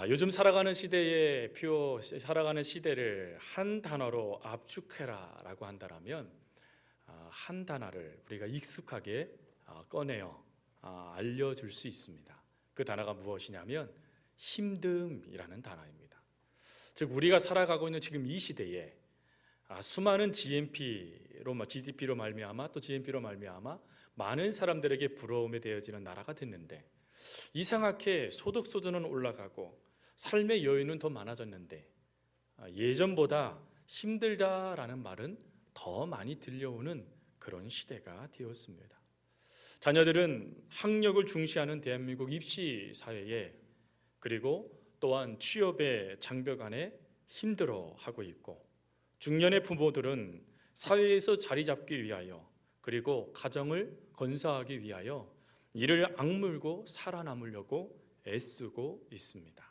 요즘 살아가는 시대의 살아가는 시대를 한 단어로 압축해라라고 한다면 한 단어를 우리가 익숙하게 꺼내어 알려줄 수 있습니다. 그 단어가 무엇이냐면 힘듦이라는 단어입니다. 즉 우리가 살아가고 있는 지금 이 시대에 수많은 GDP로 말미암아 또 GNP로 말미암아 많은 사람들에게 부러움에 되어지는 나라가 됐는데, 이상하게 소득 수준은 올라가고 삶의 여유는 더 많아졌는데 예전보다 힘들다라는 말은 더 많이 들려오는 그런 시대가 되었습니다. 자녀들은 학력을 중시하는 대한민국 입시 사회에, 그리고 또한 취업의 장벽 안에 힘들어하고 있고, 중년의 부모들은 사회에서 자리 잡기 위하여 그리고 가정을 건사하기 위하여 이를 악물고 살아남으려고 애쓰고 있습니다.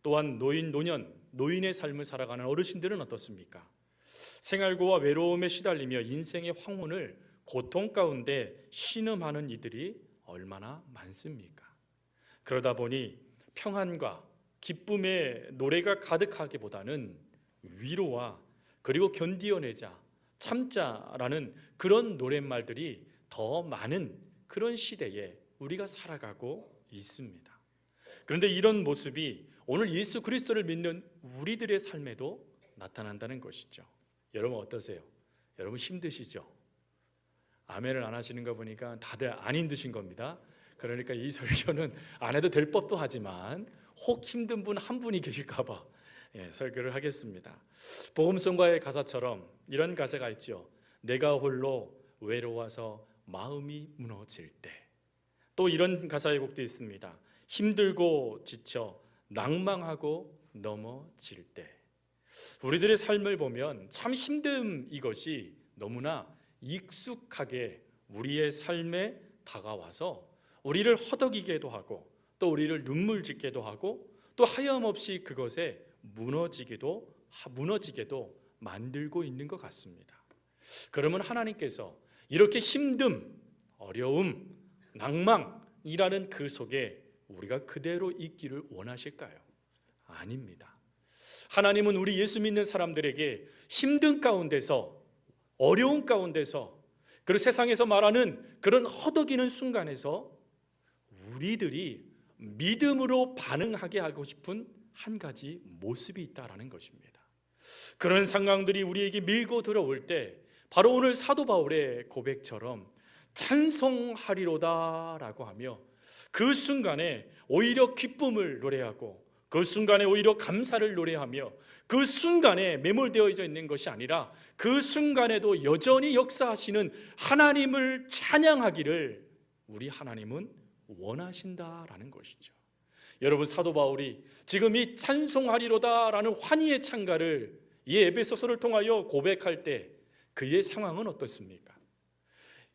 또한 노인의 삶을 살아가는 어르신들은 어떻습니까? 생활고와 외로움에 시달리며 인생의 황혼을 고통 가운데 신음하는 이들이 얼마나 많습니까? 그러다 보니 평안과 기쁨의 노래가 가득하기보다는 위로와 그리고 견디어내자, 참자라는 그런 노랫말들이 더 많은 그런 시대에 우리가 살아가고 있습니다. 그런데 이런 모습이 오늘 예수 그리스도를 믿는 우리들의 삶에도 나타난다는 것이죠. 여러분 어떠세요? 여러분 힘드시죠? 아멘을 안 하시는 거 보니까 다들 안 힘드신 겁니다. 그러니까 이 설교는 안 해도 될 법도 하지만 혹 힘든 분 한 분이 계실까 봐 설교를 하겠습니다. 복음성가의 가사처럼 이런 가사가 있죠. 내가 홀로 외로워서 마음이 무너질 때. 또 이런 가사의 곡도 있습니다. 힘들고 지쳐 낭망하고 넘어질 때. 우리들의 삶을 보면 참 힘듦 이것이 너무나 익숙하게 우리의 삶에 다가와서 우리를 허덕이게도 하고 또 우리를 눈물 짓게도 하고 또 하염없이 그것에 무너지게도 만들고 있는 것 같습니다. 그러면 하나님께서 이렇게 힘듦, 어려움, 낭망이라는 그 속에 우리가 그대로 있기를 원하실까요? 아닙니다. 하나님은 우리 예수 믿는 사람들에게 힘든 가운데서, 어려운 가운데서, 그리고 세상에서 말하는 그런 허덕이는 순간에서 우리들이 믿음으로 반응하게 하고 싶은 한 가지 모습이 있다라는 것입니다. 그런 상황들이 우리에게 밀고 들어올 때 바로 오늘 사도 바울의 고백처럼 찬송하리로다라고 하며 그 순간에 오히려 기쁨을 노래하고 그 순간에 오히려 감사를 노래하며 그 순간에 매몰되어 있는 것이 아니라 그 순간에도 여전히 역사하시는 하나님을 찬양하기를 우리 하나님은 원하신다라는 것이죠. 여러분 사도 바울이 지금 이 찬송하리로다라는 환희의 찬가를 이 에베소서를 통하여 고백할 때 그의 상황은 어떻습니까?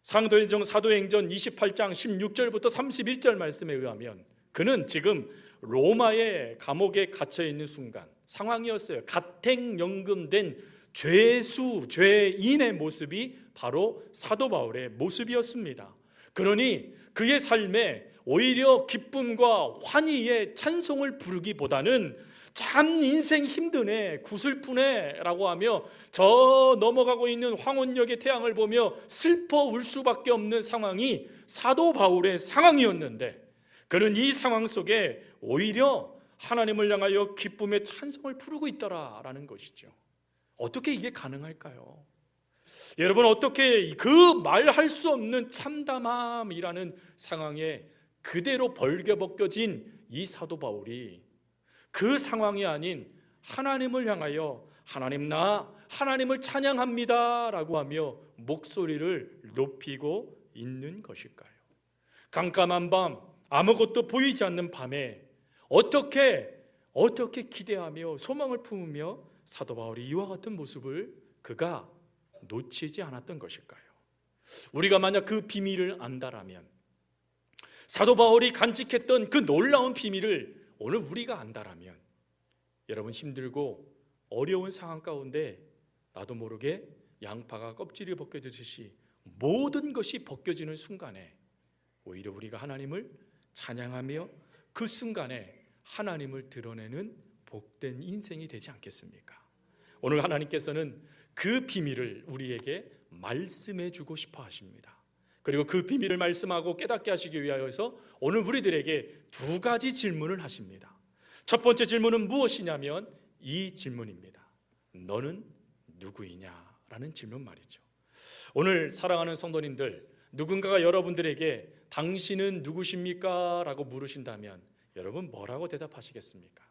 사도행전 28장 16절부터 31절 말씀에 의하면 그는 지금 로마의 감옥에 갇혀 있는 순간 상황이었어요. 가택연금된 죄인의 모습이 바로 사도 바울의 모습이었습니다. 그러니 그의 삶에 오히려 기쁨과 환희의 찬송을 부르기보다는 참 인생 힘드네, 구슬프네 라고 하며 저 넘어가고 있는 황혼역의 태양을 보며 슬퍼 울 수밖에 없는 상황이 사도 바울의 상황이었는데, 그는 이 상황 속에 오히려 하나님을 향하여 기쁨의 찬송을 부르고 있더라라는 것이죠. 어떻게 이게 가능할까요? 여러분 어떻게 그 말할 수 없는 참담함이라는 상황에 그대로 벌겨벗겨진 이 사도 바울이 그 상황이 아닌 하나님을 향하여 하나님 나 하나님을 찬양합니다 라고 하며 목소리를 높이고 있는 것일까요? 깜깜한 밤 아무것도 보이지 않는 밤에 어떻게 기대하며 소망을 품으며 사도 바울이 이와 같은 모습을 그가 놓치지 않았던 것일까요? 우리가 만약 그 비밀을 안다라면, 사도 바울이 간직했던 그 놀라운 비밀을 오늘 우리가 안다라면, 여러분 힘들고 어려운 상황 가운데 나도 모르게 양파가 껍질이 벗겨지듯이 모든 것이 벗겨지는 순간에 오히려 우리가 하나님을 찬양하며 그 순간에 하나님을 드러내는 복된 인생이 되지 않겠습니까? 오늘 하나님께서는 그 비밀을 우리에게 말씀해 주고 싶어 하십니다. 그리고 그 비밀을 말씀하고 깨닫게 하시기 위하여서 오늘 우리들에게 두 가지 질문을 하십니다. 첫 번째 질문은 무엇이냐면 이 질문입니다. 너는 누구이냐? 라는 질문 말이죠. 오늘 사랑하는 성도님들, 누군가가 여러분들에게 당신은 누구십니까? 라고 물으신다면 여러분 뭐라고 대답하시겠습니까?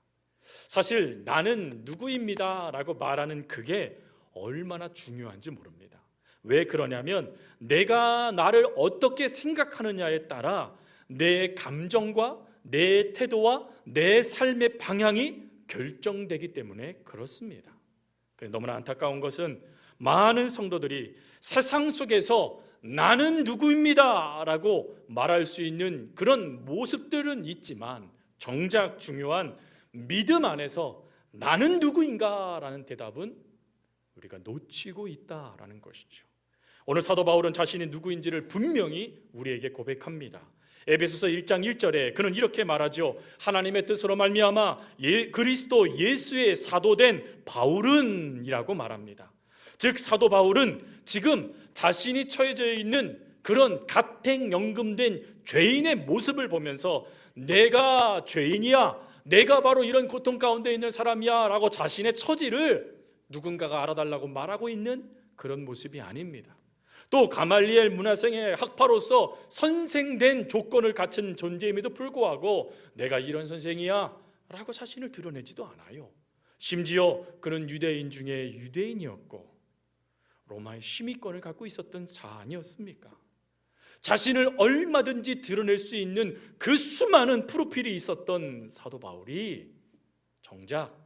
사실 나는 누구입니다 라고 말하는 그게 얼마나 중요한지 모릅니다. 왜 그러냐면 내가 나를 어떻게 생각하느냐에 따라 내 감정과 내 태도와 내 삶의 방향이 결정되기 때문에 그렇습니다. 너무나 안타까운 것은 많은 성도들이 세상 속에서 나는 누구입니다 라고 말할 수 있는 그런 모습들은 있지만 정작 중요한 믿음 안에서 나는 누구인가 라는 대답은 우리가 놓치고 있다라는 것이죠. 오늘 사도 바울은 자신이 누구인지를 분명히 우리에게 고백합니다. 에베소서 1장 1절에 그는 이렇게 말하죠. 하나님의 뜻으로 말미암아 그리스도 예수의 사도된 바울은 이라고 말합니다. 즉 사도 바울은 지금 자신이 처해져 있는 그런 가택연금된 죄인의 모습을 보면서 내가 죄인이야, 내가 바로 이런 고통 가운데 있는 사람이야 라고 자신의 처지를 누군가가 알아달라고 말하고 있는 그런 모습이 아닙니다. 또 가말리엘 문화생의 학파로서 선생된 조건을 갖춘 존재임에도 불구하고 내가 이런 선생이야 라고 자신을 드러내지도 않아요. 심지어 그는 유대인 중에 유대인이었고 로마의 심의권을 갖고 있었던 자 아니었습니까? 자신을 얼마든지 드러낼 수 있는 그 수많은 프로필이 있었던 사도 바울이 정작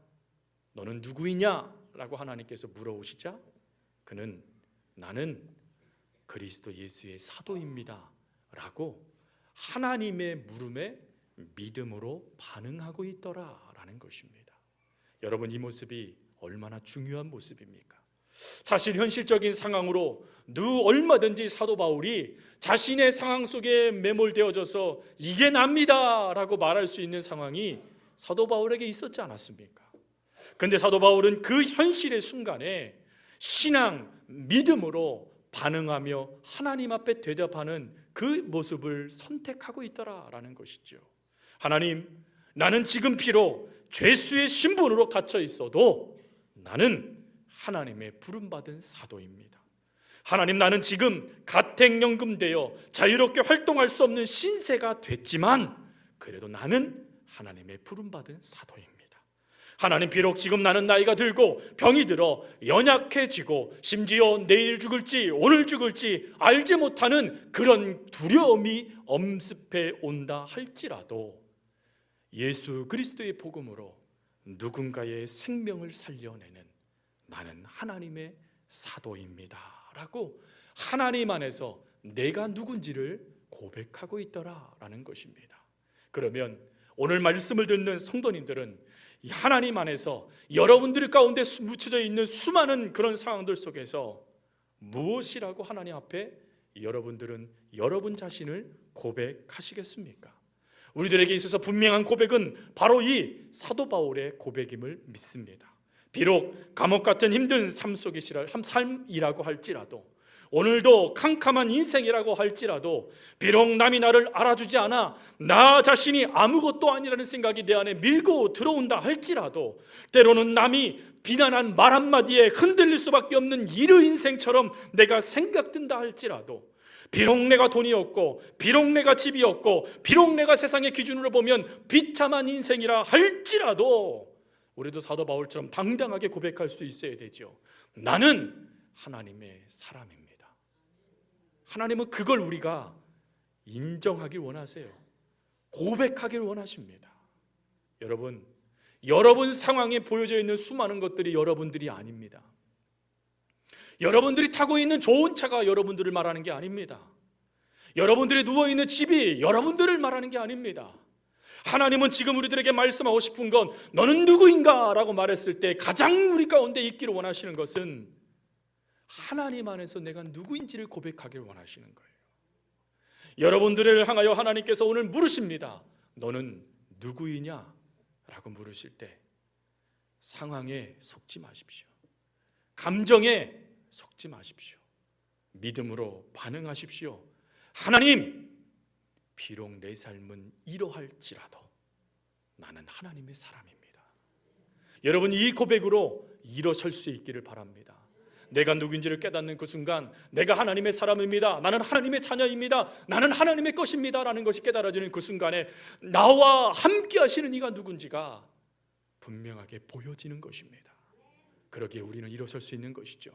너는 누구이냐? 라고 하나님께서 물어오시자 그는 나는 그리스도 예수의 사도입니다 라고 하나님의 물음에 믿음으로 반응하고 있더라라는 것입니다. 여러분, 이 모습이 얼마나 중요한 모습입니까? 사실 현실적인 상황으로 얼마든지 사도 바울이 자신의 상황 속에 매몰되어져서 이게 납니다 라고 말할 수 있는 상황이 사도 바울에게 있었지 않았습니까? 그런데 사도 바울은 그 현실의 순간에 신앙, 믿음으로 반응하며 하나님 앞에 대답하는 그 모습을 선택하고 있더라라는 것이죠. 하나님, 나는 지금 비록 죄수의 신분으로 갇혀 있어도 나는 하나님의 부름받은 사도입니다. 하나님, 나는 지금 가택연금되어 자유롭게 활동할 수 없는 신세가 됐지만 그래도 나는 하나님의 부름받은 사도입니다. 하나님, 비록 지금 나는 나이가 들고 병이 들어 연약해지고 심지어 내일 죽을지 오늘 죽을지 알지 못하는 그런 두려움이 엄습해 온다 할지라도 예수 그리스도의 복음으로 누군가의 생명을 살려내는 나는 하나님의 사도입니다 라고 하나님 안에서 내가 누군지를 고백하고 있더라라는 것입니다. 그러면 오늘 말씀을 듣는 성도님들은 하나님 안에서 여러분들 가운데 묻혀져 있는 수많은 그런 상황들 속에서 무엇이라고 하나님 앞에 여러분들은 여러분 자신을 고백하시겠습니까? 우리들에게 있어서 분명한 고백은 바로 이 사도 바울의 고백임을 믿습니다. 비록 감옥 같은 힘든 삶이라고 할지라도, 오늘도 캄캄한 인생이라고 할지라도, 비록 남이 나를 알아주지 않아 나 자신이 아무것도 아니라는 생각이 내 안에 밀고 들어온다 할지라도, 때로는 남이 비난한 말 한마디에 흔들릴 수밖에 없는 이르 인생처럼 내가 생각든다 할지라도, 비록 내가 돈이 없고 비록 내가 집이 없고 비록 내가 세상의 기준으로 보면 비참한 인생이라 할지라도 우리도 사도 바울처럼 당당하게 고백할 수 있어야 되죠. 나는 하나님의 사람입니다. 하나님은 그걸 우리가 인정하길 원하세요. 고백하길 원하십니다. 여러분 상황에 보여져 있는 수많은 것들이 여러분들이 아닙니다. 여러분들이 타고 있는 좋은 차가 여러분들을 말하는 게 아닙니다. 여러분들이 누워있는 집이 여러분들을 말하는 게 아닙니다. 하나님은 지금 우리들에게 말씀하고 싶은 건 너는 누구인가? 라고 말했을 때 가장 우리 가운데 있기를 원하시는 것은 하나님 안에서 내가 누구인지를 고백하길 원하시는 거예요. 여러분들을 향하여 하나님께서 오늘 물으십니다. 너는 누구이냐? 라고 물으실 때 상황에 속지 마십시오. 감정에 속지 마십시오. 믿음으로 반응하십시오. 하나님, 비록 내 삶은 이러할지라도 나는 하나님의 사람입니다. 여러분, 이 고백으로 일어설 수 있기를 바랍니다. 내가 누구인지를 깨닫는 그 순간 내가 하나님의 사람입니다, 나는 하나님의 자녀입니다, 나는 하나님의 것입니다 라는 것이 깨달아지는 그 순간에 나와 함께 하시는 이가 누군지가 분명하게 보여지는 것입니다. 그러기에 우리는 일어설 수 있는 것이죠.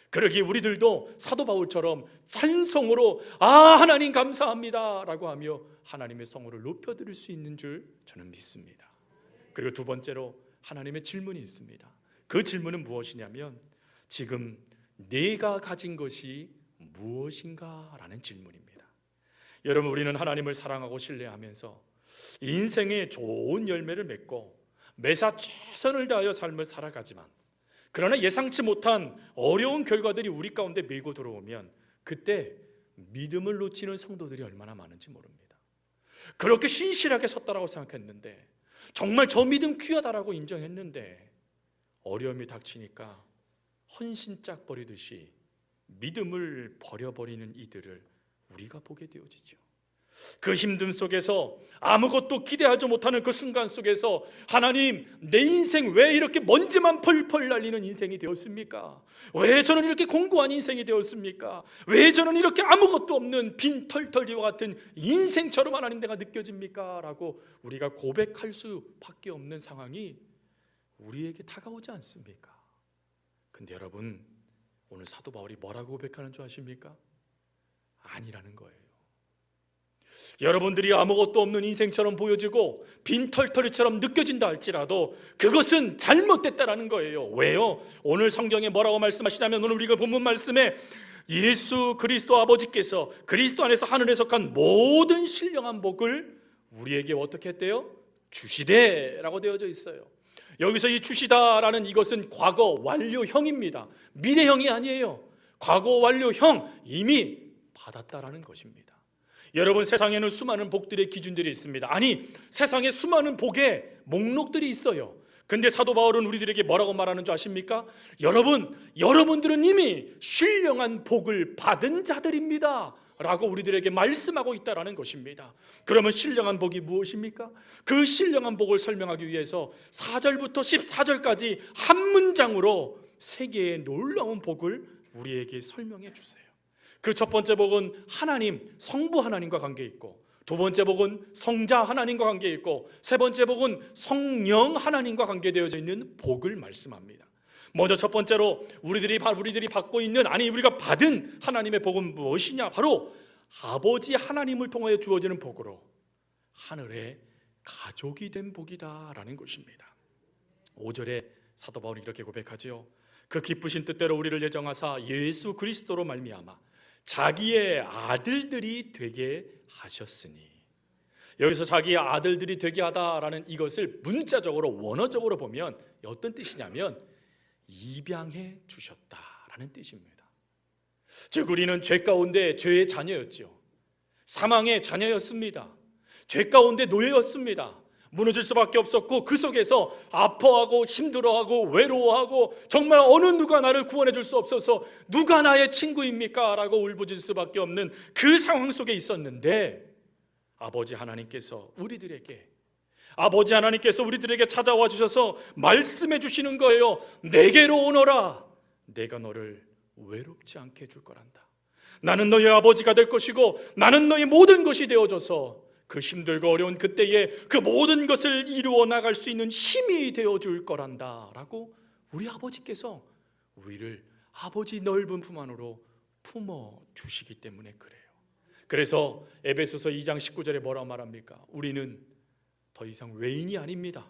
그러기에 우리들도 사도 바울처럼 찬송으로 하나님 감사합니다 라고 하며 하나님의 성호를 높여드릴 수 있는 줄 저는 믿습니다. 그리고 두 번째로 하나님의 질문이 있습니다. 그 질문은 무엇이냐면 지금 내가 가진 것이 무엇인가 라는 질문입니다. 여러분, 우리는 하나님을 사랑하고 신뢰하면서 인생의 좋은 열매를 맺고 매사 최선을 다하여 삶을 살아가지만 그러나 예상치 못한 어려운 결과들이 우리 가운데 밀고 들어오면 그때 믿음을 놓치는 성도들이 얼마나 많은지 모릅니다. 그렇게 신실하게 섰다라고 생각했는데, 정말 저 믿음 귀하다라고 인정했는데 어려움이 닥치니까 헌신짝 버리듯이 믿음을 버려버리는 이들을 우리가 보게 되어지죠. 그 힘듦 속에서 아무것도 기대하지 못하는 그 순간 속에서 하나님, 내 인생 왜 이렇게 먼지만 펄펄 날리는 인생이 되었습니까? 왜 저는 이렇게 공고한 인생이 되었습니까? 왜 저는 이렇게 아무것도 없는 빈 털털이와 같은 인생처럼 하나님 내가 느껴집니까? 라고 우리가 고백할 수밖에 없는 상황이 우리에게 다가오지 않습니까? 근데 여러분, 오늘 사도 바울이 뭐라고 고백하는 줄 아십니까? 아니라는 거예요. 여러분들이 아무것도 없는 인생처럼 보여지고 빈털터리처럼 느껴진다 할지라도 그것은 잘못됐다라는 거예요. 왜요? 오늘 성경에 뭐라고 말씀하시냐면, 오늘 우리가 본문 말씀에 예수 그리스도 아버지께서 그리스도 안에서 하늘에 속한 모든 신령한 복을 우리에게 어떻게 했대요? 주시되라고 되어져 있어요. 여기서 이 주시다라는 이것은 과거 완료형입니다. 미래형이 아니에요. 과거 완료형, 이미 받았다라는 것입니다. 여러분, 세상에는 수많은 복들의 기준들이 있습니다. 아니, 세상에 수많은 복의 목록들이 있어요. 근데 사도 바울은 우리들에게 뭐라고 말하는 줄 아십니까? 여러분들은 이미 신령한 복을 받은 자들입니다 라고 우리들에게 말씀하고 있다라는 것입니다. 그러면 신령한 복이 무엇입니까? 그 신령한 복을 설명하기 위해서 4절부터 14절까지 한 문장으로 세 개의 놀라운 복을 우리에게 설명해 주세요. 그 첫 번째 복은 하나님, 성부 하나님과 관계 있고, 두 번째 복은 성자 하나님과 관계 있고, 세 번째 복은 성령 하나님과 관계되어져 있는 복을 말씀합니다. 먼저 첫 번째로 우리들이 받고 있는, 아니 우리가 받은 하나님의 복은 무엇이냐? 바로 아버지 하나님을 통하여 주어지는 복으로 하늘의 가족이 된 복이다라는 것입니다. 5절에 사도 바울이 이렇게 고백하지요. 그 기쁘신 뜻대로 우리를 예정하사 예수 그리스도로 말미암아 자기의 아들들이 되게 하셨으니, 여기서 자기의 아들들이 되게 하다라는 이것을 문자적으로 원어적으로 보면 어떤 뜻이냐면 입양해 주셨다라는 뜻입니다. 즉 우리는 죄 가운데 죄의 자녀였죠. 사망의 자녀였습니다. 죄 가운데 노예였습니다. 무너질 수밖에 없었고, 그 속에서 아파하고 힘들어하고 외로워하고 정말 어느 누가 나를 구원해 줄 수 없어서 누가 나의 친구입니까? 라고 울부짖을 수밖에 없는 그 상황 속에 있었는데, 아버지 하나님께서 우리들에게 찾아와 주셔서 말씀해 주시는 거예요. 내게로 오너라. 내가 너를 외롭지 않게 해줄 거란다. 나는 너의 아버지가 될 것이고 나는 너의 모든 것이 되어줘서 그 힘들고 어려운 그때에 그 모든 것을 이루어 나갈 수 있는 힘이 되어줄 거란다 라고 우리 아버지께서 우리를 아버지 넓은 품 안으로 품어주시기 때문에 그래요. 그래서 에베소서 2장 19절에 뭐라고 말합니까? 우리는 더 이상 외인이 아닙니다.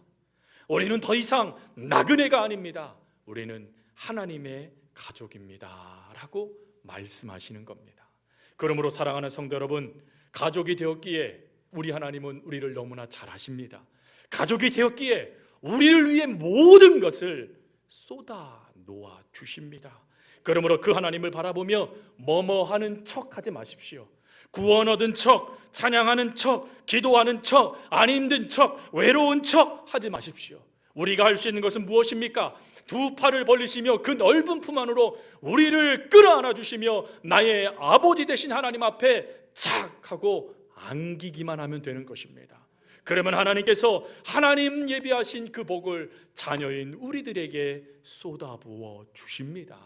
우리는 더 이상 나그네가 아닙니다. 우리는 하나님의 가족입니다 라고 말씀하시는 겁니다. 그러므로 사랑하는 성도 여러분, 가족이 되었기에 우리 하나님은 우리를 너무나 잘 아십니다. 가족이 되었기에 우리를 위해 모든 것을 쏟아 놓아 주십니다. 그러므로 그 하나님을 바라보며 뭐뭐 하는 척 하지 마십시오. 구원 얻은 척, 찬양하는 척, 기도하는 척, 안 힘든 척, 외로운 척 하지 마십시오. 우리가 할 수 있는 것은 무엇입니까? 두 팔을 벌리시며 그 넓은 품 안으로 우리를 끌어안아 주시며 나의 아버지 되신 하나님 앞에 착 하고 안기기만 하면 되는 것입니다. 그러면 하나님께서 하나님 예비하신 그 복을 자녀인 우리들에게 쏟아부어 주십니다.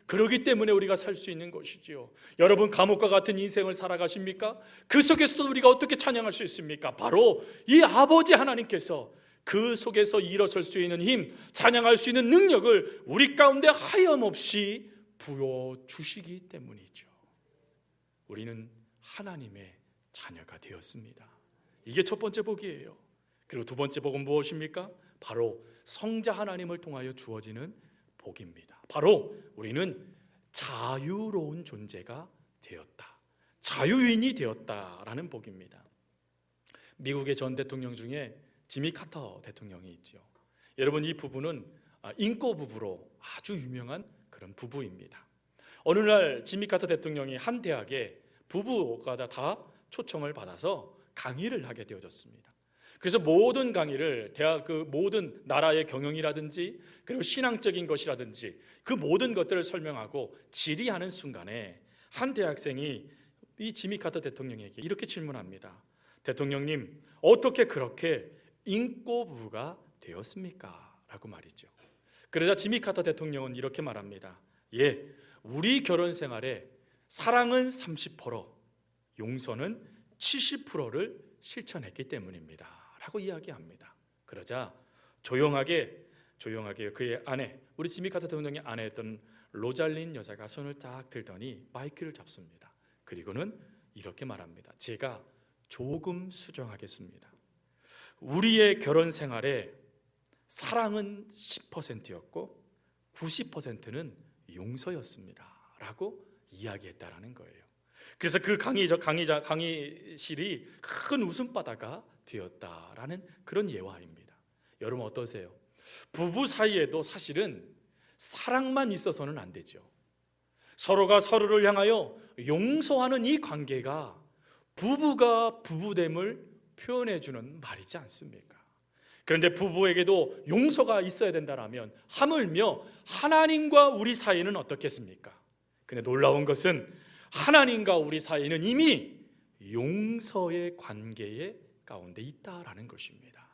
그렇기 때문에 우리가 살 수 있는 것이지요. 여러분, 감옥과 같은 인생을 살아가십니까? 그 속에서도 우리가 어떻게 찬양할 수 있습니까? 바로 이 아버지 하나님께서 그 속에서 일어설 수 있는 힘, 찬양할 수 있는 능력을 우리 가운데 하염없이 부어주시기 때문이죠. 우리는 하나님의 자녀가 되었습니다. 이게 첫 번째 복이에요. 그리고 두 번째 복은 무엇입니까? 바로 성자 하나님을 통하여 주어지는 복입니다. 바로 우리는 자유로운 존재가 되었다, 자유인이 되었다라는 복입니다. 미국의 전 대통령 중에 지미 카터 대통령이 있죠. 여러분, 이 부부는 인꼬 부부로 아주 유명한 그런 부부입니다. 어느 날 지미 카터 대통령이 한 대학에 부부가 다 초청을 받아서 강의를 하게 되어졌습니다. 그래서 모든 강의를 대학 그 모든 나라의 경영이라든지 그리고 신앙적인 것이라든지 그 모든 것들을 설명하고 질의하는 순간에 한 대학생이 이 지미 카터 대통령에게 이렇게 질문합니다. 대통령님, 어떻게 그렇게 인꼬 부부가 되었습니까? 라고 말이죠. 그러자 지미 카터 대통령은 이렇게 말합니다. 예, 우리 결혼 생활에 사랑은 30%, 용서는 70%를 실천했기 때문입니다 라고 이야기합니다. 그러자 조용하게 그의 아내, 우리 지미 카터 대통령의 아내였던 로잘린 여자가 손을 딱 들더니 마이크를 잡습니다. 그리고는 이렇게 말합니다. 제가 조금 수정하겠습니다. 우리의 결혼 생활에 사랑은 10%였고 90%는 용서였습니다 라고 이야기했다라는 거예요. 그래서 그 강의실이 큰 웃음바다가 되었다라는 그런 예화입니다. 여러분 어떠세요? 부부 사이에도 사실은 사랑만 있어서는 안 되죠. 서로가 서로를 향하여 용서하는 이 관계가 부부가 부부됨을 표현해주는 말이지 않습니까? 그런데 부부에게도 용서가 있어야 된다면 하물며 하나님과 우리 사이는 어떻겠습니까? 근데 놀라운 것은 하나님과 우리 사이는 이미 용서의 관계의 가운데 있다라는 것입니다.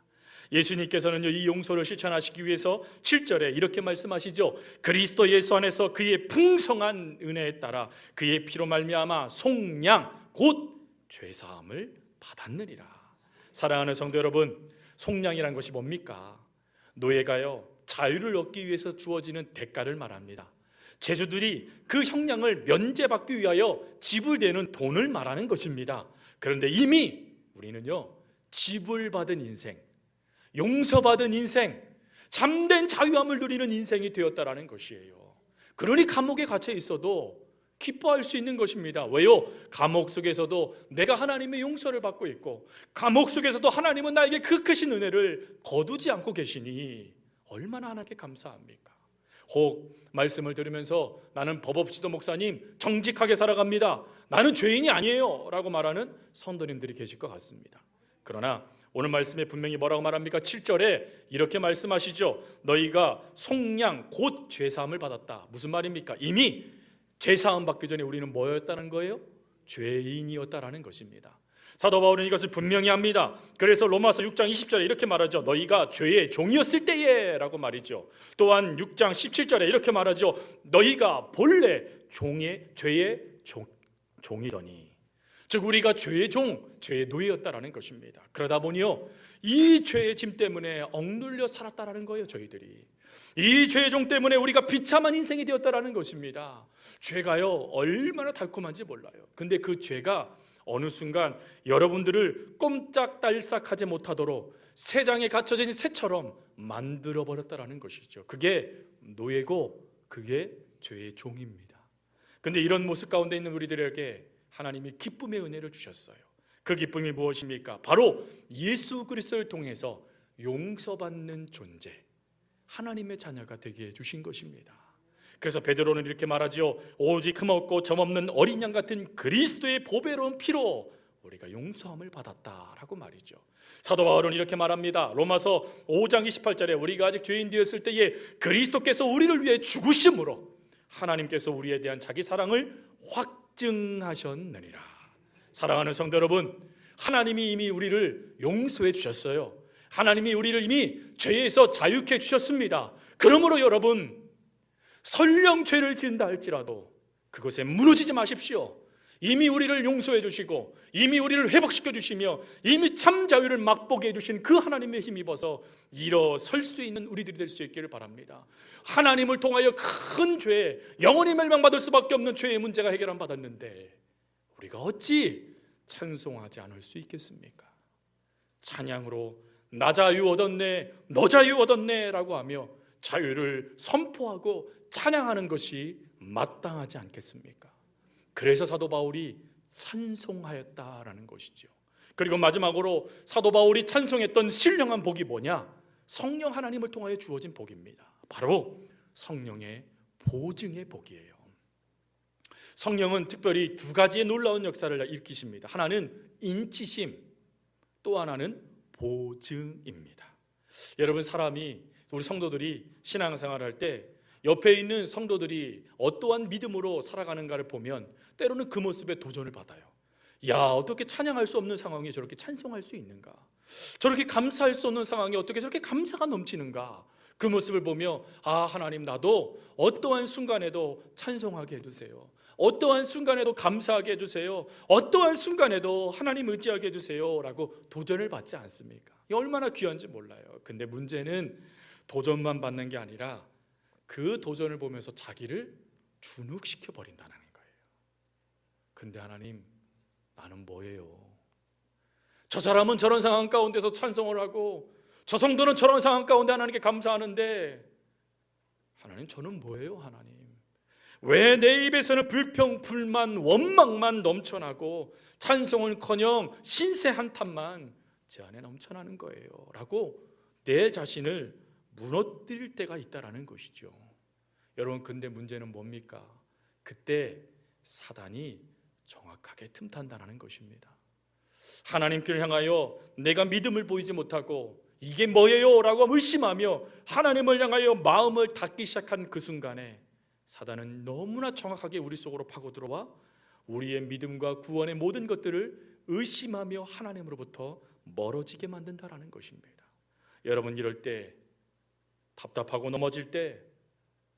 예수님께서는요, 이 용서를 실천하시기 위해서 7절에 이렇게 말씀하시죠. 그리스도 예수 안에서 그의 풍성한 은혜에 따라 그의 피로 말미암아 속량 곧 죄사함을 받았느니라. 사랑하는 성도 여러분, 속량이란 것이 뭡니까? 노예가요, 자유를 얻기 위해서 주어지는 대가를 말합니다. 죄수들이 그 형량을 면제받기 위하여 지불되는 돈을 말하는 것입니다. 그런데 이미 우리는요, 지불받은 인생, 용서받은 인생, 참된 자유함을 누리는 인생이 되었다라는 것이에요. 그러니 감옥에 갇혀 있어도 기뻐할 수 있는 것입니다. 왜요? 감옥 속에서도 내가 하나님의 용서를 받고 있고, 감옥 속에서도 하나님은 나에게 그 크신 은혜를 거두지 않고 계시니 얼마나 하나님께 감사합니까? 혹 말씀을 들으면서 나는 법 없이도 목사님 정직하게 살아갑니다, 나는 죄인이 아니에요 라고 말하는 성도님들이 계실 것 같습니다. 그러나 오늘 말씀에 분명히 뭐라고 말합니까? 7절에 이렇게 말씀하시죠. 너희가 속량 곧 죄사함을 받았다. 무슨 말입니까? 이미 죄사함 받기 전에 우리는 뭐였다는 거예요? 죄인이었다라는 것입니다. 사도 바울은 이것을 분명히 합니다. 그래서 로마서 6장 20절에 이렇게 말하죠. 너희가 죄의 종이었을 때에 라고 말이죠. 또한 6장 17절에 이렇게 말하죠. 너희가 본래 죄의 종이더니, 즉 우리가 죄의 종, 죄의 노예였다라는 것입니다. 그러다 보니요, 이 죄의 짐 때문에 억눌려 살았다라는 거예요. 저희들이 이 죄의 종 때문에 우리가 비참한 인생이 되었다라는 것입니다. 죄가요, 얼마나 달콤한지 몰라요. 근데 그 죄가 어느 순간 여러분들을 꼼짝달싹하지 못하도록 새장에 갇혀진 새처럼 만들어버렸다라는 것이죠. 그게 노예고 그게 죄의 종입니다. 근데 이런 모습 가운데 있는 우리들에게 하나님이 기쁨의 은혜를 주셨어요. 그 기쁨이 무엇입니까? 바로 예수 그리스도를 통해서 용서받는 존재, 하나님의 자녀가 되게 해주신 것입니다. 그래서 베드로는 이렇게 말하지요. 오직 흠없고 점없는 어린 양 같은 그리스도의 보배로운 피로 우리가 용서함을 받았다라고 말이죠. 사도 바울은 이렇게 말합니다. 로마서 5장 28절에 우리가 아직 죄인 되었을 때에 그리스도께서 우리를 위해 죽으심으로 하나님께서 우리에 대한 자기 사랑을 확증하셨느니라. 사랑하는 성도 여러분, 하나님이 이미 우리를 용서해 주셨어요. 하나님이 우리를 이미 죄에서 자유케 주셨습니다. 그러므로 여러분, 설령 죄를 지은다 할지라도 그것에 무너지지 마십시오. 이미 우리를 용서해 주시고 이미 우리를 회복시켜 주시며 이미 참 자유를 맛보게 해주신 그 하나님의 힘입어서 일어설 수 있는 우리들이 될 수 있기를 바랍니다. 하나님을 통하여 큰 죄, 영원히 멸망받을 수밖에 없는 죄의 문제가 해결 안 받았는데 우리가 어찌 찬송하지 않을 수 있겠습니까? 찬양으로 나 자유 얻었네, 너 자유 얻었네 라고 하며 자유를 선포하고 찬양하는 것이 마땅하지 않겠습니까? 그래서 사도 바울이 찬송하였다라는 것이죠. 그리고 마지막으로 사도 바울이 찬송했던 신령한 복이 뭐냐? 성령 하나님을 통하여 주어진 복입니다. 바로 성령의 보증의 복이에요. 성령은 특별히 두 가지의 놀라운 역사를 일으키십니다. 하나는 인치심, 또 하나는 보증입니다. 여러분, 사람이, 우리 성도들이 신앙생활을 할 때 옆에 있는 성도들이 어떠한 믿음으로 살아가는가를 보면 때로는 그 모습에 도전을 받아요. 야, 어떻게 찬양할 수 없는 상황에 저렇게 찬송할 수 있는가? 저렇게 감사할 수 없는 상황에 어떻게 저렇게 감사가 넘치는가? 그 모습을 보며 아, 하나님, 나도 어떠한 순간에도 찬송하게 해주세요. 어떠한 순간에도 감사하게 해주세요. 어떠한 순간에도 하나님 의지하게 해주세요 라고 도전을 받지 않습니까? 이게 얼마나 귀한지 몰라요. 근데 문제는 도전만 받는 게 아니라 그 도전을 보면서 자기를 주눅시켜 버린다는 거예요. 근데 하나님, 나는 뭐예요? 저 사람은 저런 상황 가운데서 찬송을 하고 저 성도는 저런 상황 가운데 하나님께 감사하는데 하나님, 저는 뭐예요? 하나님, 왜 내 입에서는 불평, 불만, 원망만 넘쳐나고 찬송은커녕 신세 한탄만 제 안에 넘쳐나는 거예요 라고 내 자신을 무너뜨릴 때가 있다라는 것이죠. 여러분, 근데 문제는 뭡니까? 그때 사단이 정확하게 틈탄다는 것입니다. 하나님께를 향하여 내가 믿음을 보이지 못하고 이게 뭐예요? 라고 의심하며 하나님을 향하여 마음을 닫기 시작한 그 순간에 사단은 너무나 정확하게 우리 속으로 파고들어와 우리의 믿음과 구원의 모든 것들을 의심하며 하나님으로부터 멀어지게 만든다라는 것입니다. 여러분, 이럴 때, 답답하고 넘어질 때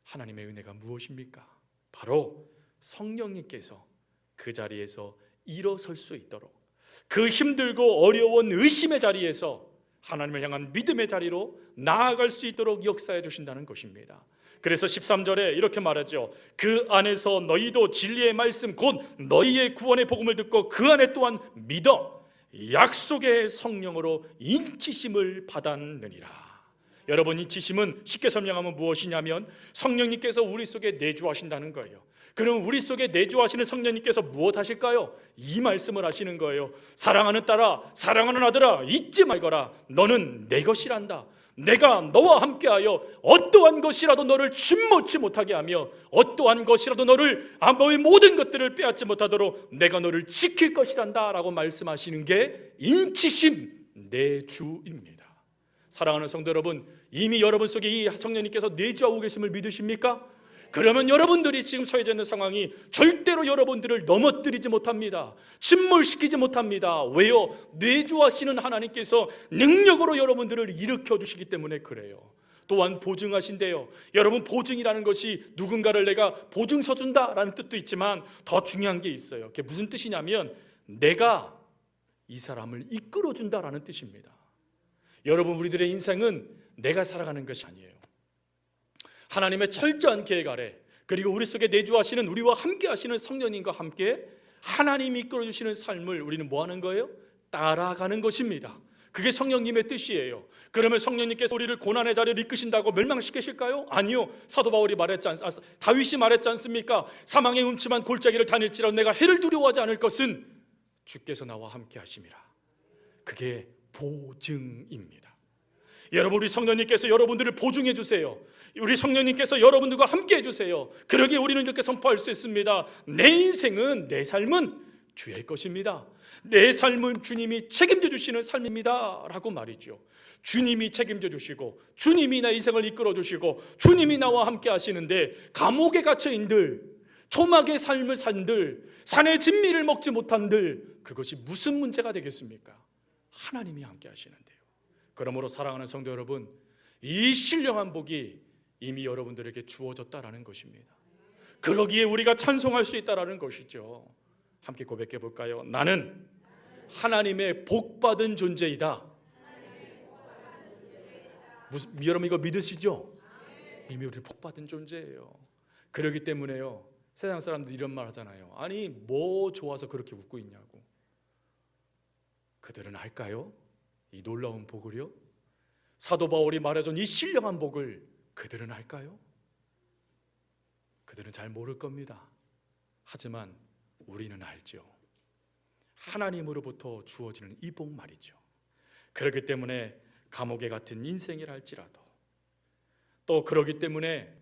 하나님의 은혜가 무엇입니까? 바로 성령님께서 그 자리에서 일어설 수 있도록, 그 힘들고 어려운 의심의 자리에서 하나님을 향한 믿음의 자리로 나아갈 수 있도록 역사해 주신다는 것입니다. 그래서 13절에 이렇게 말하죠. 그 안에서 너희도 진리의 말씀 곧 너희의 구원의 복음을 듣고 그 안에 또한 믿어 약속의 성령으로 인치심을 받았느니라. 여러분, 인치심은 쉽게 설명하면 무엇이냐면 성령님께서 우리 속에 내주하신다는 거예요. 그럼 우리 속에 내주하시는 성령님께서 무엇 하실까요? 이 말씀을 하시는 거예요. 사랑하는 딸아, 사랑하는 아들아, 잊지 말거라. 너는 내 것이란다. 내가 너와 함께하여 어떠한 것이라도 너를 침몰치 못하게 하며 어떠한 것이라도 너의 모든 것들을 빼앗지 못하도록 내가 너를 지킬 것이란다 라고 말씀하시는 게 인치심 내주입니다. 사랑하는 성도 여러분, 이미 여러분 속에 이 성령님께서 내주하고 계심을 믿으십니까? 그러면 여러분들이 지금 처해져 있는 상황이 절대로 여러분들을 넘어뜨리지 못합니다. 침몰시키지 못합니다. 왜요? 내주하시는 하나님께서 능력으로 여러분들을 일으켜 주시기 때문에 그래요. 또한 보증하신대요. 여러분, 보증이라는 것이 누군가를 내가 보증서 준다라는 뜻도 있지만 더 중요한 게 있어요. 그게 무슨 뜻이냐면 내가 이 사람을 이끌어 준다라는 뜻입니다. 여러분, 우리들의 인생은 내가 살아가는 것이 아니에요. 하나님의 철저한 계획 아래, 그리고 우리 속에 내주하시는, 우리와 함께 하시는 성령님과 함께 하나님이 이끌어주시는 삶을 우리는 뭐 하는 거예요? 따라가는 것입니다. 그게 성령님의 뜻이에요. 그러면 성령님께서 우리를 고난의 자리를 이끄신다고 멸망시키실까요? 아니요. 사도 바울이 다윗이 말했지 않습니까? 사망의 음침한 골짜기를 다닐지라도 내가 해를 두려워하지 않을 것은 주께서 나와 함께 하심이라. 그게 보증입니다. 여러분, 우리 성령님께서 여러분들을 보증해 주세요. 우리 성령님께서 여러분들과 함께 해주세요. 그러기에 우리는 이렇게 선포할 수 있습니다. 내 인생은, 내 삶은 주의 것입니다. 내 삶은 주님이 책임져 주시는 삶입니다 라고 말이죠. 주님이 책임져 주시고, 주님이 내 인생을 이끌어 주시고, 주님이 나와 함께 하시는데, 감옥에 갇혀인들, 초막의 삶을 산들, 산의 진미를 먹지 못한들, 그것이 무슨 문제가 되겠습니까? 하나님이 함께 하시는데요. 그러므로 사랑하는 성도 여러분, 이 신령한 복이 이미 여러분들에게 주어졌다라는 것입니다. 그러기에 우리가 찬송할 수 있다라는 것이죠. 함께 고백해 볼까요? 나는 하나님의 복받은 존재이다. 여러분 이거 믿으시죠? 이미 우리 복받은 존재예요. 그렇기 때문에요, 세상 사람들 이런 말 하잖아요. 아니 뭐 좋아서 그렇게 웃고 있냐고. 그들은 알까요? 이 놀라운 복을요? 사도 바울이 말해준 이 신령한 복을 그들은 알까요? 그들은 잘 모를 겁니다. 하지만 우리는 알죠. 하나님으로부터 주어지는 이 복 말이죠. 그렇기 때문에 감옥에 같은 인생이라 할지라도, 또 그러기 때문에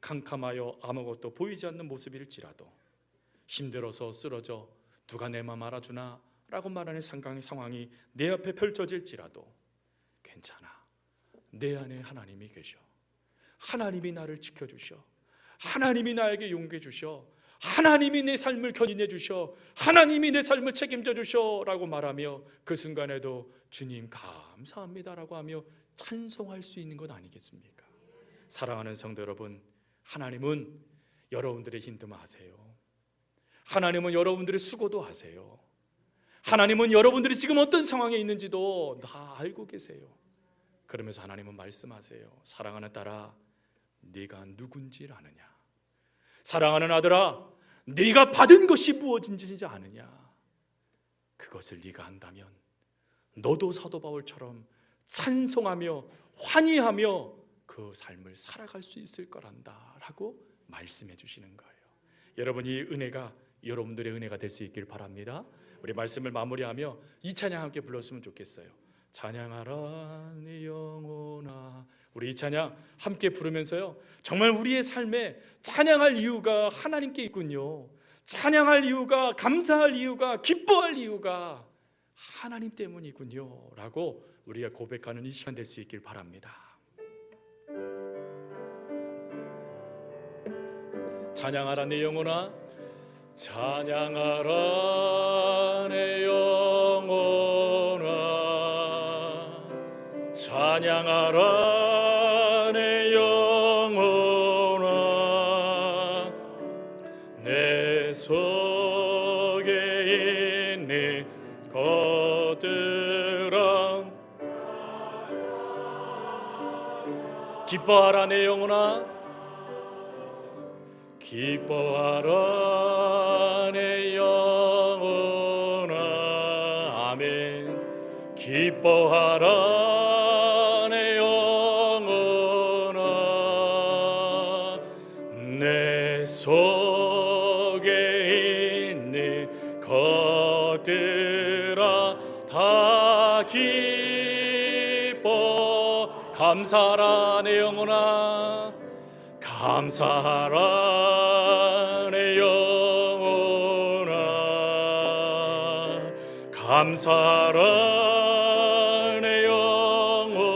캄캄하여 아무것도 보이지 않는 모습일지라도, 힘들어서 쓰러져 누가 내 맘 알아주나 라고 말하는 상황이 내 앞에 펼쳐질지라도 괜찮아. 내 안에 하나님이 계셔. 하나님이 나를 지켜주셔. 하나님이 나에게 용기 주셔. 하나님이 내 삶을 견인해 주셔. 하나님이 내 삶을 책임져 주셔 라고 말하며, 그 순간에도 주님 감사합니다 라고 하며 찬송할 수 있는 것 아니겠습니까? 사랑하는 성도 여러분, 하나님은 여러분들의 힘듦 아세요. 하나님은 여러분들의 수고도 아세요. 하나님은 여러분들이 지금 어떤 상황에 있는지도 다 알고 계세요. 그러면서 하나님은 말씀하세요. 사랑하는 딸아, 네가 누군지 아느냐? 사랑하는 아들아, 네가 받은 것이 무엇인지 아느냐? 그것을 네가 안다면 너도 사도 바울처럼 찬송하며 환희하며 그 삶을 살아갈 수 있을 거란다 라고 말씀해 주시는 거예요. 여러분, 이 은혜가 여러분들의 은혜가 될 수 있길 바랍니다. 우리 말씀을 마무리하며 이 찬양 함께 불렀으면 좋겠어요. 찬양하라 내 영혼아. 우리 이 찬양 함께 부르면서요, 정말 우리의 삶에 찬양할 이유가 하나님께 있군요. 찬양할 이유가, 감사할 이유가, 기뻐할 이유가 하나님 때문이군요 라고 우리가 고백하는 이 시간 될 수 있길 바랍니다. 찬양하라 내 영혼아, 찬양하라 내 영혼아, 찬양하라 내 영혼아, 내 속에 있는 것들아, 기뻐하라 내 영혼아, 기뻐하라 내 영혼아. 아멘. 기뻐하라 내 영혼아, 내 속에 있는 것들아 다 기뻐. 감사하라 내 영혼아, 감사하라 내 영혼아, 감사하라 내 영혼아,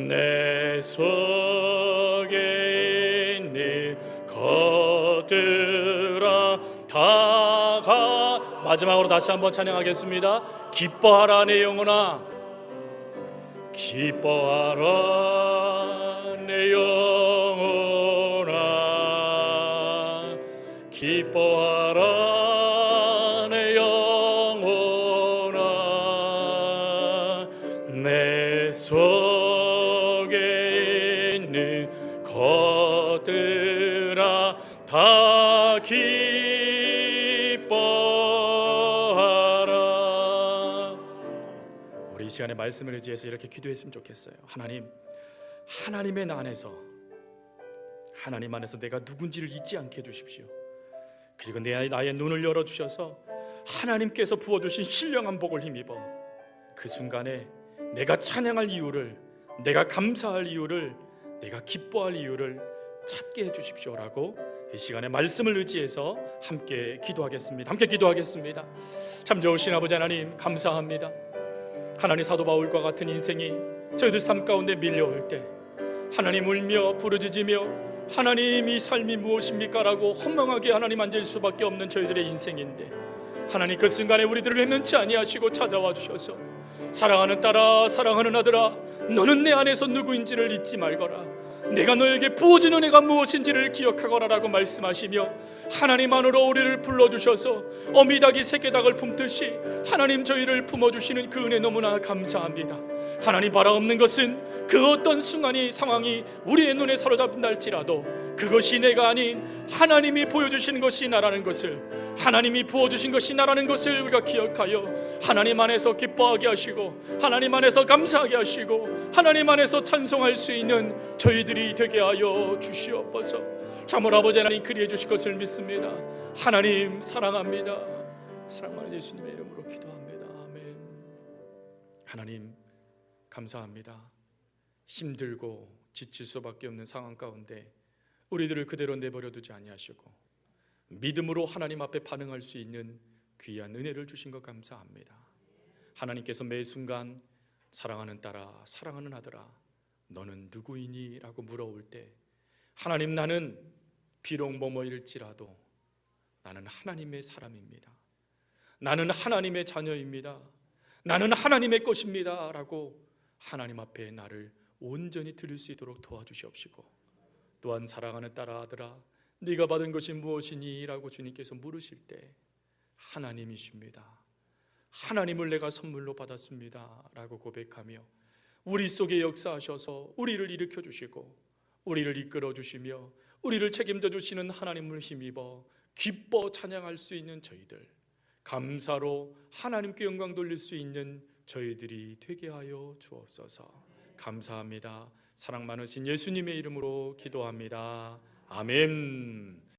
내 속에 있는 것들아 다가. 마지막으로 다시 한번 찬양하겠습니다. 기뻐하라 내 영혼아, 기뻐하라 내 영혼아, 기뻐하라 내 영혼아, 내 속에 있는 것들아 다 기뻐하라. 우리 이 시간에 말씀을 의지해서 이렇게 기도했으면 좋겠어요. 하나님, 하나님의 나 안에서, 하나님 안에서 내가 누군지를 잊지 않게 해주십시오. 그리고 나의 눈을 열어주셔서 하나님께서 부어주신 신령한 복을 힘입어 그 순간에 내가 찬양할 이유를, 내가 감사할 이유를, 내가 기뻐할 이유를 찾게 해주십시오라고 이 시간에 말씀을 의지해서 함께 기도하겠습니다. 함께 기도하겠습니다. 참 좋으신 아버지 하나님, 감사합니다. 하나님, 사도 바울과 같은 인생이 저희들 삶 가운데 밀려올 때 하나님 울며 부르짖으며 하나님 이 삶이 무엇입니까? 라고 허망하게 하나님 앉을 수밖에 없는 저희들의 인생인데, 하나님 그 순간에 우리들을 외면치 아니하시고 찾아와 주셔서 사랑하는 딸아, 사랑하는 아들아, 너는 내 안에서 누구인지를 잊지 말거라, 내가 너에게 부어준 은혜가 무엇인지를 기억하거라 라고 말씀하시며 하나님 안으로 우리를 불러주셔서 어미닭이 새끼닭을 품듯이 하나님 저희를 품어주시는 그 은혜 너무나 감사합니다. 하나님, 바라옵는 것은 그 어떤 순간이 상황이 우리의 눈에 사로잡힌다 할지라도 그것이 내가 아닌 하나님이 보여주시는 것이 나라는 것을, 하나님이 부어주신 것이 나라는 것을 우리가 기억하여 하나님 안에서 기뻐하게 하시고 하나님 안에서 감사하게 하시고 하나님 안에서 찬송할 수 있는 저희들이 되게 하여 주시옵소서. 참으로 아버지 하나님 그리해 주실 것을 믿습니다. 하나님 사랑합니다. 사랑하는 예수님의 이름으로 기도합니다. 아멘. 하나님 감사합니다. 힘들고 지칠 수밖에 없는 상황 가운데 우리들을 그대로 내버려 두지 아니하시고 믿음으로 하나님 앞에 반응할 수 있는 귀한 은혜를 주신 것 감사합니다. 하나님께서 매 순간 사랑하는 딸아, 사랑하는 아들아, 너는 누구이니? 라고 물어올 때 하나님, 나는 비록 뭐뭐일지라도 나는 하나님의 사람입니다. 나는 하나님의 자녀입니다. 나는 하나님의 것입니다 라고 하나님 앞에 나를 온전히 드릴 수 있도록 도와주시옵시고, 또한 사랑하는 딸아, 아들아, 네가 받은 것이 무엇이니? 라고 주님께서 물으실 때 하나님이십니다. 하나님을 내가 선물로 받았습니다 라고 고백하며 우리 속에 역사하셔서 우리를 일으켜 주시고 우리를 이끌어 주시며 우리를 책임져 주시는 하나님을 힘입어 기뻐 찬양할 수 있는 저희들, 감사로 하나님께 영광 돌릴 수 있는 저희들이 되게 하여 주옵소서. 감사합니다. 사랑 많으신 예수님의 이름으로 기도합니다. 아멘.